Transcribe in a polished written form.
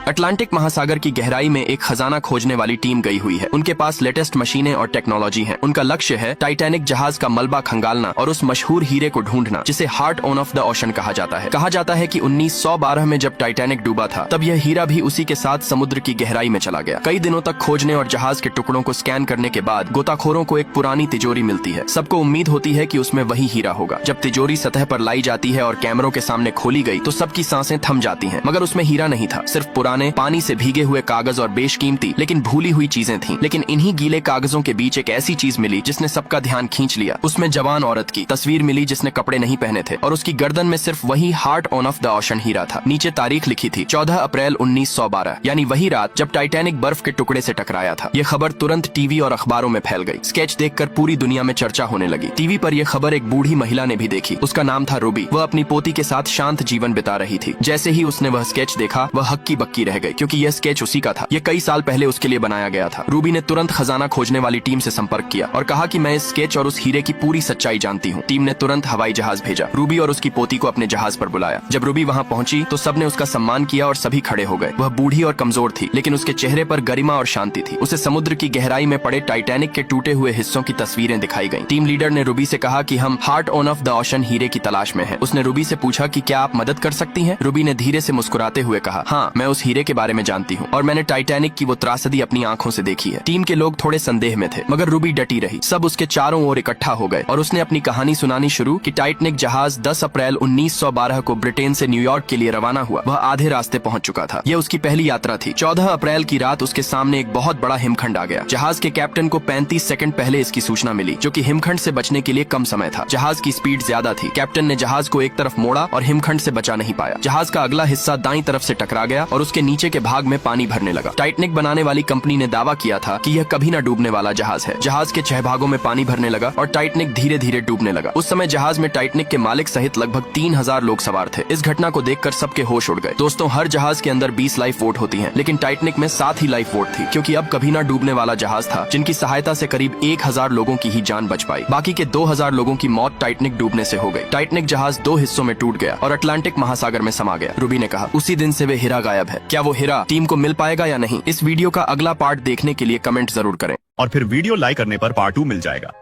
Atlantic महासागर की गहराई में एक खजाना खोजने वाली टीम गई हुई है। उनके पास लेटेस्ट मशीनें और टेक्नोलॉजी है। उनका लक्ष्य है टाइटैनिक जहाज का मलबा खंगालना और उस मशहूर हीरे को ढूंढना जिसे हार्ट ऑफ द ओशन कहा जाता है। कहा जाता है कि 1912 में जब टाइटैनिक डूबा था तब यह हीरा भी उसी के साथ समुद्र की गहराई में चला गया। कई दिनों तक खोजने और जहाज के टुकड़ों को स्कैन करने के बाद गोताखोरों को एक पुरानी तिजोरी मिलती है। सबको उम्मीद होती है कि उसमें वही हीरा होगा। जब तिजोरी सतह पर लाई जाती है और कैमरों के सामने खोली गई तो सबकी सांसें थम जाती हैं। मगर उसमें हीरा नहीं था, सिर्फ पुराने पानी से भीगे हुए कागज और बेशकीमती लेकिन भूली हुई चीजें थीं। लेकिन इन्हीं गीले कागजों के बीच एक ऐसी चीज मिली जिसने सबका ध्यान खींच लिया। उसमें जवान औरत की तस्वीर मिली जिसने कपड़े नहीं पहने थे और उसकी गर्दन में सिर्फ वही हार्ट ऑफ द ओशन हीरा था। नीचे तारीख लिखी थी 14 अप्रैल 1912, यानी वही रात जब टाइटैनिक बर्फ के टुकड़े से टकराया था। ये खबर तुरंत टीवी और अखबारों में फैल गई। स्केच देखकर पूरी दुनिया में चर्चा होने लगी। टीवी पर यह खबर एक बूढ़ी महिला ने भी देखी। उसका नाम था रूबी। वह अपनी पोती के साथ शांत जीवन बिता रही थी। जैसे ही उसने वह स्केच देखा वह हक्की बक्की रह गई, क्योंकि यह स्केच उसी का था। यह कई साल पहले उसके लिए बनाया गया था। रूबी ने तुरंत खजाना खोजने वाली टीम से संपर्क किया और कहा कि मैं इस स्केच और उस हीरे की पूरी सच्चाई जानती हूँ। टीम ने तुरंत हवाई जहाज भेजा। रूबी और उसकी पोती को अपने जहाज पर बुलाया। जब रूबी वहाँ पहुंची तो सबने उसका सम्मान किया और सभी खड़े हो गए। वह बूढ़ी और कमजोर थी, लेकिन उसके चेहरे पर गरिमा और शांति थी। उसे समुद्र की गहराई में पड़े टाइटैनिक के टूटे हुए हिस्सों की तस्वीरें दिखाई गईं। टीम लीडर ने रूबी से कहा कि हम हार्ट ऑफ द ओशन हीरे की तलाश में हैं। उसने रूबी से पूछा कि क्या आप मदद कर सकती हैं? रूबी ने धीरे से मुस्कुराते हुए कहा, हाँ, मैं उस हीरे के बारे में जानती हूँ और मैंने टाइटैनिक की वो त्रासदी अपनी आंखों से देखी है। टीम के लोग थोड़े संदेह में थे, मगर रूबी डटी रही। सब उसके चारों ओर इकट्ठा हो गए और उसने अपनी कहानी सुनानी शुरू कि टाइटैनिक जहाज 10 अप्रैल 1912 को ब्रिटेन से न्यूयॉर्क के लिए रवाना हुआ। वह आधे रास्ते पहुंच चुका था। यह उसकी पहली यात्रा थी। 14 अप्रैल की रात उसके सामने एक बहुत बड़ा हिमखंड आ गया। जहाज के कैप्टन को 35 सेकंड पहले इसकी सूचना मिली, जो कि हिमखंड से बचने के लिए कम समय था। जहाज की स्पीड ज्यादा थी। कैप्टन ने जहाज को एक तरफ मोड़ा और हिमखंड से बचा नहीं पाया। जहाज का अगला हिस्सा दाईं तरफ से टकरा गया और उसके नीचे के भाग में पानी भरने लगा। टाइटैनिक बनाने वाली कंपनी ने दावा किया था कि यह कभी न डूबने वाला जहाज है। जहाज के 6 भागों में पानी भरने लगा और टाइटैनिक धीरे धीरे डूबने लगा। उस समय जहाज में टाइटैनिक के मालिक सहित लगभग 3000 लोग सवार थे। इस घटना को देखकर सबके होश उड़ गए। दोस्तों, हर जहाज के अंदर 20 लाइफ बोट होती हैं, लेकिन टाइटैनिक में 7 ही लाइफ बोट थी, क्योंकि अब कभी न डूबने वाला जहाज था, जिनकी सहायता से करीब 1000 लोगों की ही जान बच पाई। बाकी के 2000 लोगों की मौत टाइटैनिक डूबने से हो गई। टाइटैनिक जहाज 2 हिस्सों में टूट गया और अटलांटिक महासागर में समा गया। रूबी ने कहा, उसी दिन से वे हीरा गायब है। क्या वो हीरा टीम को मिल पाएगा या नहीं? इस वीडियो का अगला पार्ट देखने के लिए कमेंट जरूर करें और फिर वीडियो लाइक करने पर पार्ट 2 मिल जाएगा।